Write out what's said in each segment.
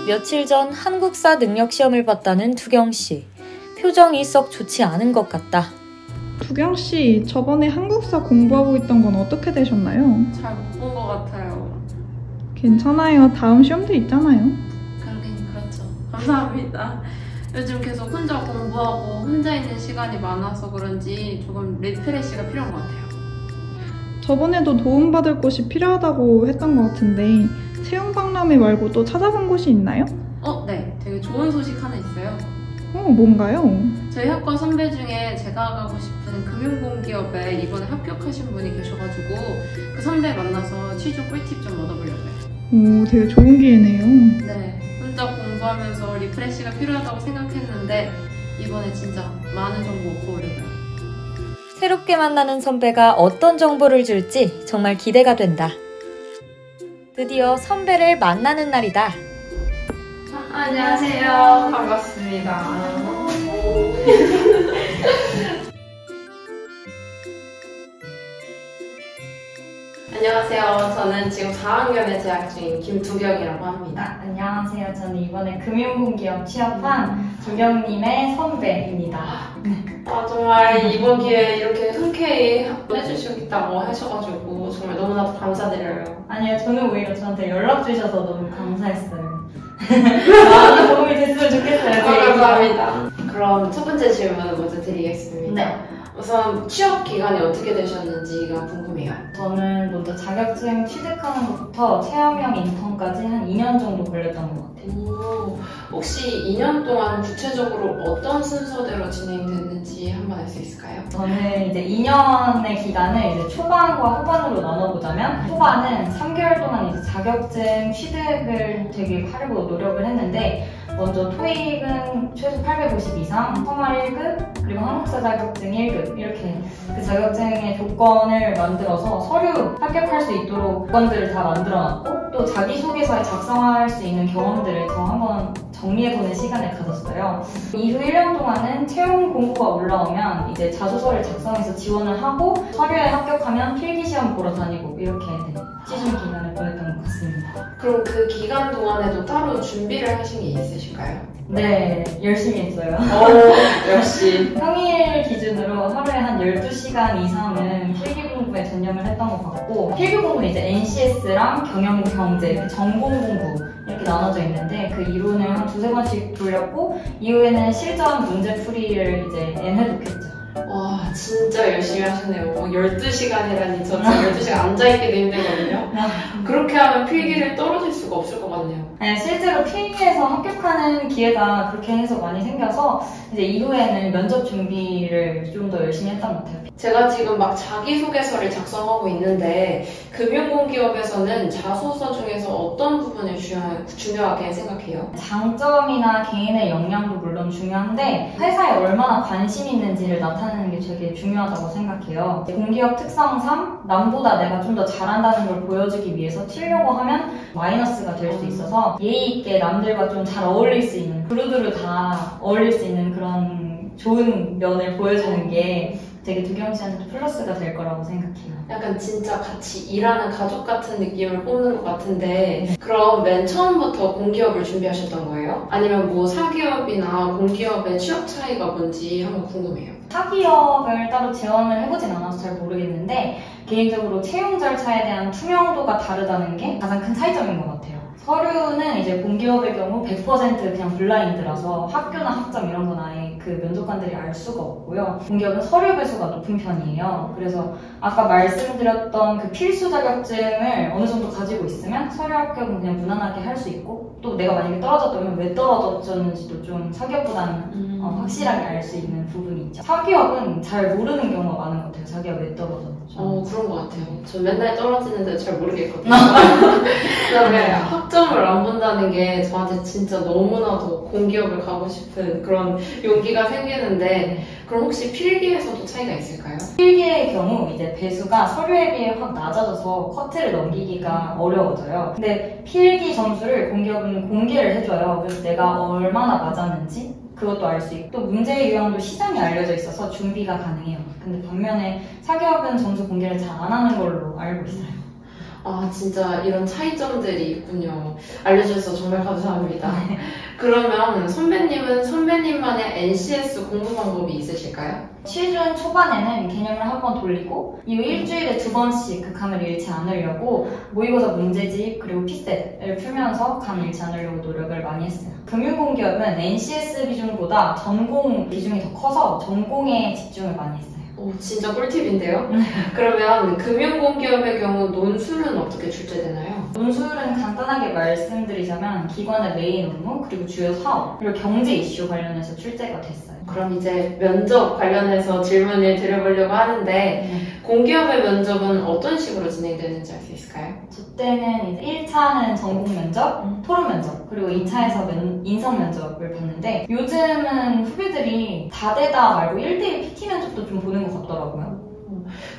며칠 전 한국사 능력 시험을 봤다는 두경씨. 표정이 썩 좋지 않은 것 같다. 두경씨, 저번에 한국사 공부하고 있던 건 어떻게 되셨나요? 잘 못 본 것 같아요. 괜찮아요. 다음 시험도 있잖아요. 그러긴 그렇죠. 감사합니다. 요즘 계속 혼자 공부하고 혼자 있는 시간이 많아서 그런지 조금 리프레시가 필요한 것 같아요. 저번에도 도움받을 곳이 필요하다고 했던 것 같은데 채용박람회 말고 또 찾아본 곳이 있나요? 네. 되게 좋은 소식 하나 있어요. 뭔가요? 저희 학과 선배 중에 제가 가고 싶은 금융공기업에 이번에 합격하신 분이 계셔가지고 그 선배 만나서 취준 꿀팁 좀 얻어보려고요. 되게 좋은 기회네요. 네. 혼자 공부하면서 리프레시가 필요하다고 생각했는데 이번에 진짜 많은 정보 얻고 오려고요. 새롭게 만나는 선배가 어떤 정보를 줄지 정말 기대가 된다. 드디어 선배를 만나는 날이다. 안녕하세요. 반갑습니다. 안녕하세요. 저는 지금 4학년에 재학 중인 김두경이라고 합니다. 안녕하세요. 저는 이번에 금융공기업 취업한 두경님의 선배입니다. 정말 이번 기회에 이렇게 흔쾌히 해주시겠다고 하셔가지고 정말 너무나도 감사드려요. 아니요, 저는 오히려 저한테 연락 주셔서 너무 감사했어요. 많은 도움이 됐으면 좋겠어요. 감사합니다. 그럼 첫 번째 질문을 먼저 드리겠습니다. 네. 우선 취업 기간이 어떻게 되셨는지가 궁금해요. 저는 먼저 자격증 취득하는 것부터 체험형 인턴까지 한 2년 정도 걸렸던 것 같아요. 혹시 2년 동안 구체적으로 어떤 순서대로 진행됐는지 한번 알 수 있을까요? 저는 이제 2년의 기간을 이제 초반과 후반으로 나눠보자면, 초반은 3개월 동안 이제 자격증 취득을 되게 하려고 노력을 했는데, 먼저 토익은 최소 850 이상, 서말 1급, 그리고 한국사 자격증 1급, 이렇게 그 자격증의 조건을 만들어서 서류 합격할 수 있도록 조건들을 다 만들어놨고, 또 자기소개서에 작성할 수 있는 경험들을 더 한번 정리해보는 시간을 가졌어요. 이후 1년 동안은 채용 공고가 올라오면 이제 자소서를 작성해서 지원을 하고, 서류에 합격하면 필기시험 보러 다니고, 이렇게 시즌 기간을 보냈던 것 같습니다. 그럼 그 기간 동안에도 따로 준비를 하신 게 있으실까요? 네, 열심히 했어요. 역시. 평일 기준으로 하루에 한 12시간 이상은 필기 공부에 전념을 했던 것 같고, 필기 공부는 이제 NCS랑 경영경제, 전공 공부 이렇게 나눠져 있는데, 그 이론을 한 두세 번씩 돌렸고, 이후에는 실전 문제풀이를 이제 N회독했죠. 와, 진짜 열심히 하셨네요. 12시간이라니 저 12시간 앉아있기도 힘들거든요. 그렇게 하면 필기를 떨어질 수가 없을 것 같네요. 네, 실제로 필기에서 합격하는 기회가 그렇게 해서 많이 생겨서 이제 이후에는 면접 준비를 좀 더 열심히 했던 것 같아요. 제가 지금 막 자기소개서를 작성하고 있는데 금융공기업에서는 자소서 중에서 어떤 부분을 중요하게 생각해요? 장점이나 개인의 역량도 물론 중요한데 회사에 얼마나 관심 있는지를 나타내는 게 되게 중요하다고 생각해요. 공기업 특성상 남보다 내가 좀 더 잘한다는 걸 보여주기 위해서 튀려고 하면 마이너스가 될 수 있어서 예의 있게 남들과 좀 잘 어울릴 수 있는, 두루두루 다 어울릴 수 있는 그런 좋은 면을 보여주는 게 되게 두경 씨한테 플러스가 될 거라고 생각해요. 약간 진짜 같이 일하는 가족 같은 느낌을 뽑는 것 같은데, 그럼 맨 처음부터 공기업을 준비하셨던 거예요? 아니면 뭐 사기업이나 공기업의 취업 차이가 뭔지 한번 궁금해요. 사기업을 따로 지원을 해보진 않아서 잘 모르겠는데, 개인적으로 채용 절차에 대한 투명도가 다르다는 게 가장 큰 차이점인 것 같아요. 서류는 이제 공기업의 경우 100% 그냥 블라인드라서 학교나 학점 이런 건 아예 그 면접관들이 알 수가 없고요. 공기업은 서류 배수가 높은 편이에요. 그래서 아까 말씀드렸던 그 필수 자격증을 어느 정도 가지고 있으면 서류 합격은 그냥 무난하게 할 수 있고, 또 내가 만약에 떨어졌다면 왜 떨어졌는지도 좀 사기업보다는 확실하게 알 수 있는 부분이 있죠. 사기업은 잘 모르는 경우가 많은 것 같아요. 자기가 왜 떨어졌는지. 그런 것 같아요. 저 맨날 떨어지는데 잘 모르겠거든요. 그다음에 학점을 안 본다는 게 저한테 진짜 너무나도 공기업을 가고 싶은 그런 용기가 생기는데, 그럼 혹시 필기에서도 차이가 있을까요? 필기의 경우 이제 배수가 서류에 비해 확 낮아져서 커트를 넘기기가 어려워져요. 근데 필기 점수를 공기업은 공개를 해줘요. 그래서 내가 얼마나 맞았는지 그것도 알 수 있고, 또 문제 유형도 시장이 알려져 있어서 준비가 가능해요. 근데 반면에 사기업은 점수 공개를 잘 안 하는 걸로 알고 있어요. 아, 진짜 이런 차이점들이 있군요. 알려주셔서 정말 감사합니다. 그러면 선배님은 선배님만의 NCS 공부 방법이 있으실까요? 시즌 초반에는 개념을 한번 돌리고 이후 일주일에 2번씩 그 감을 잃지 않으려고 모의고사 문제집 그리고 피셋을 풀면서 감을 잃지 않으려고 노력을 많이 했어요. 금융공기업은 NCS 비중보다 전공 비중이 더 커서 전공에 집중을 많이 했어요. 오, 진짜 꿀팁인데요? 그러면 금융공기업의 경우 논술은 어떻게 출제되나요? 논술은 간단하게 말씀드리자면 기관의 메인 업무, 그리고 주요 사업, 그리고 경제 이슈 관련해서 출제가 됐어요. 그럼 이제 면접 관련해서 질문을 드려보려고 하는데 공기업의 면접은 어떤 식으로 진행되는지 알 수 있을까요? 저 때는 이제 1차는 전공 면접, 토론 면접, 그리고 2차에서 인성 면접을 봤는데 요즘은 후배들이 다대다 말고 1대1 PT 면접도 좀 보는 것 같더라고요.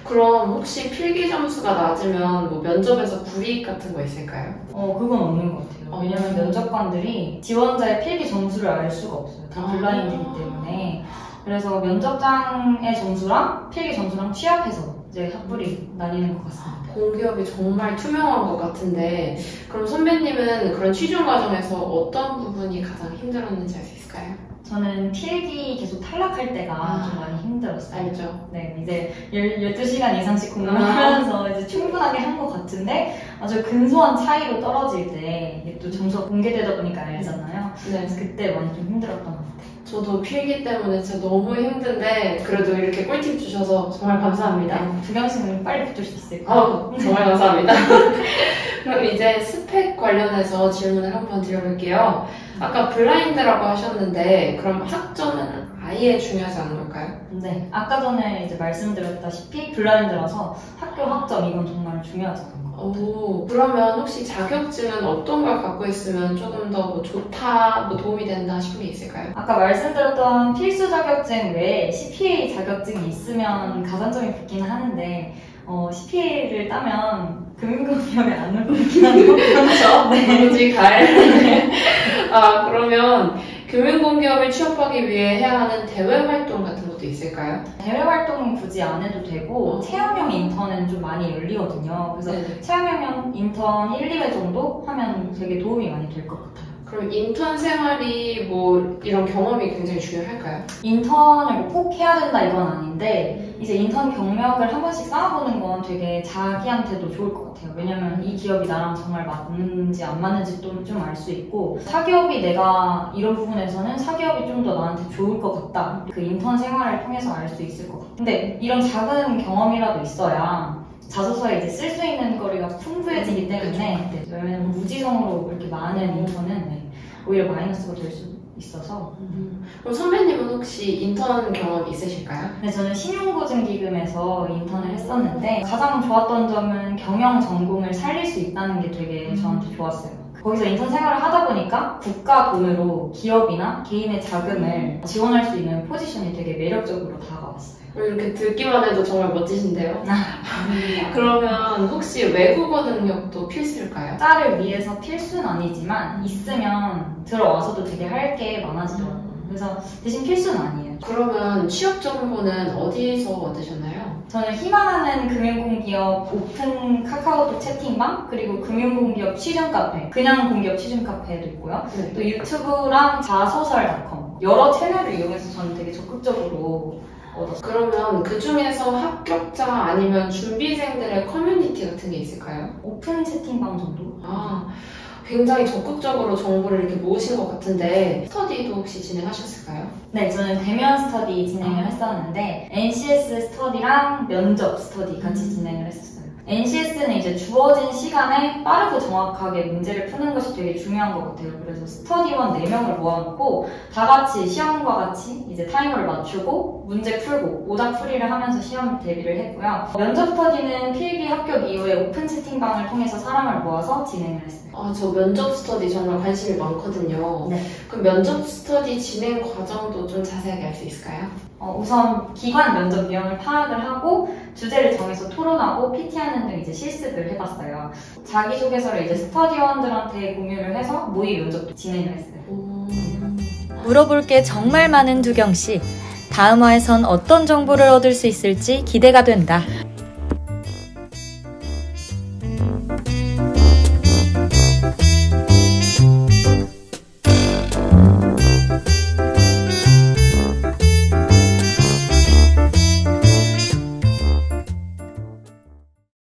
그럼 혹시 필기 점수가 낮으면 뭐 면접에서 불이익 같은 거 있을까요? 그건 없는 것 같아요. 왜냐면 면접관들이 지원자의 필기 점수를 알 수가 없어요. 다 블라인드이기 때문에. 그래서 면접장의 점수랑 필기 점수랑 취합해서 이제 학불이 나뉘는 것 같습니다. 공기업이 정말 투명한 것 같은데 그럼 선배님은 그런 취준 과정에서 어떤 부분이 가장 힘들었는지 알 수 있을까요? 저는 필기 계속 탈락할 때가 좀 많이 힘들었어요. 알죠. 네, 이제 12시간 이상씩 공부하면서 이제 충분하게 한 것 같은데 아주 근소한 차이로 떨어질 때 이게 또 점수가 공개되다 보니까 알잖아요. 네. 그래서 그때 많이 좀 힘들었던 것 같아요. 저도 필기 때문에 진짜 너무 힘든데 그래도 이렇게 꿀팁 주셔서 정말 감사합니다. 주경씨는 빨리 붙을 수 있을 거예요. 정말 감사합니다. 그럼 이제 스펙 관련해서 질문을 한번 드려볼게요. 아까 블라인드라고 하셨는데 그럼 학점은 아예 중요하지 않은 걸까요? 네, 아까 전에 이제 말씀드렸다시피 블라인드라서 학교 학점 이건 정말 중요하지 않은 것 같아요. 오, 그러면 혹시 자격증은 어떤 걸 갖고 있으면 조금 더 뭐 좋다, 뭐 도움이 된다 싶은 게 있을까요? 아까 말씀드렸던 필수 자격증 외에 CPA 자격증이 있으면 가산점이 붙기는 하는데 CPA를 따면 금융공기업에 안 올 것 같긴 한데 그렇죠? 네. 굳이 갈. 그러면 금융공기업에 취업하기 위해 해야 하는 대외 활동 같은 것도 있을까요? 대외 활동은 굳이 안 해도 되고 체험형 인턴은 좀 많이 열리거든요. 그래서 네네. 체험형 인턴 1, 2회 정도 하면 되게 도움이 많이 될 것 같아요. 그럼 인턴 생활이 뭐 이런 경험이 굉장히 중요할까요? 인턴을 꼭 해야 된다 이건 아닌데 이제 인턴 경력을 한 번씩 쌓아보는 건 되게 자기한테도 좋을 것 같아요. 왜냐면 이 기업이 나랑 정말 맞는지 안 맞는지 좀 알 수 있고 사기업이 내가 이런 부분에서는 사기업이 좀 더 나한테 좋을 것 같다. 그 인턴 생활을 통해서 알 수 있을 것 같아요. 근데 이런 작은 경험이라도 있어야 자소서에 이제 쓸 수 있는 거리가 풍부해지기 때문에 왜냐면 무지성으로 이렇게 많은 인턴은 오히려 마이너스가 될 수 있어서. 그럼 선배님은 혹시 인턴 경험 있으실까요? 네, 저는 신용보증기금에서 인턴을 했었는데 가장 좋았던 점은 경영 전공을 살릴 수 있다는 게 되게 저한테 좋았어요. 거기서 인턴 생활을 하다 보니까 국가 돈으로 기업이나 개인의 자금을 지원할 수 있는 포지션이 되게 매력적으로 다가왔어요. 이렇게 듣기만 해도 정말 멋지신데요? 그러면 혹시 외국어 능력도 필수일까요? 딸을 위해서 필수는 아니지만 있으면 들어와서도 되게 할 게 많아지더라고요. 그래서 대신 필수는 아니에요. 그러면 취업 정보는 어디서 얻으셨나요? 저는 희망하는 금융공기업 오픈 카카오톡 채팅방 그리고 금융공기업 취준 카페 그냥 공기업 취준 카페도 있고요. 네. 또 유튜브랑 자소설.com 여러 채널을 이용해서 저는 되게 적극적으로 얻었어요. 그러면 그 중에서 합격자 아니면 준비생들의 커뮤니티 같은 게 있을까요? 오픈 채팅방 정도? 굉장히 적극적으로 정보를 이렇게 모으신 것 같은데 스터디도 혹시 진행하셨을까요? 네, 저는 대면 스터디 진행을 했었는데 NCS 스터디랑 면접 스터디 같이 진행을 했었어요. NCS는 이제 주어진 시간에 빠르고 정확하게 문제를 푸는 것이 되게 중요한 것 같아요. 그래서 스터디원 4명을 모아놓고 다 같이 시험과 같이 이제 타이머를 맞추고 문제 풀고 오답풀이를 하면서 시험 대비를 했고요. 면접 스터디는 필기 합격 이후에 오픈 채팅방을 통해서 사람을 모아서 진행을 했어요. 저 면접 스터디 정말 관심이 많거든요. 네. 그럼 면접 스터디 진행 과정도 좀 자세하게 알 수 있을까요? 우선 기관 면접 유형을 파악을 하고 주제를 정해서 토론하고 PT하는 등 이제 실습을 해봤어요. 자기소개서를 이제 스터디원들한테 공유를 해서 모의 면접도 진행을 했어요. 물어볼 게 정말 많은 두경씨. 다음 화에선 어떤 정보를 얻을 수 있을지 기대가 된다.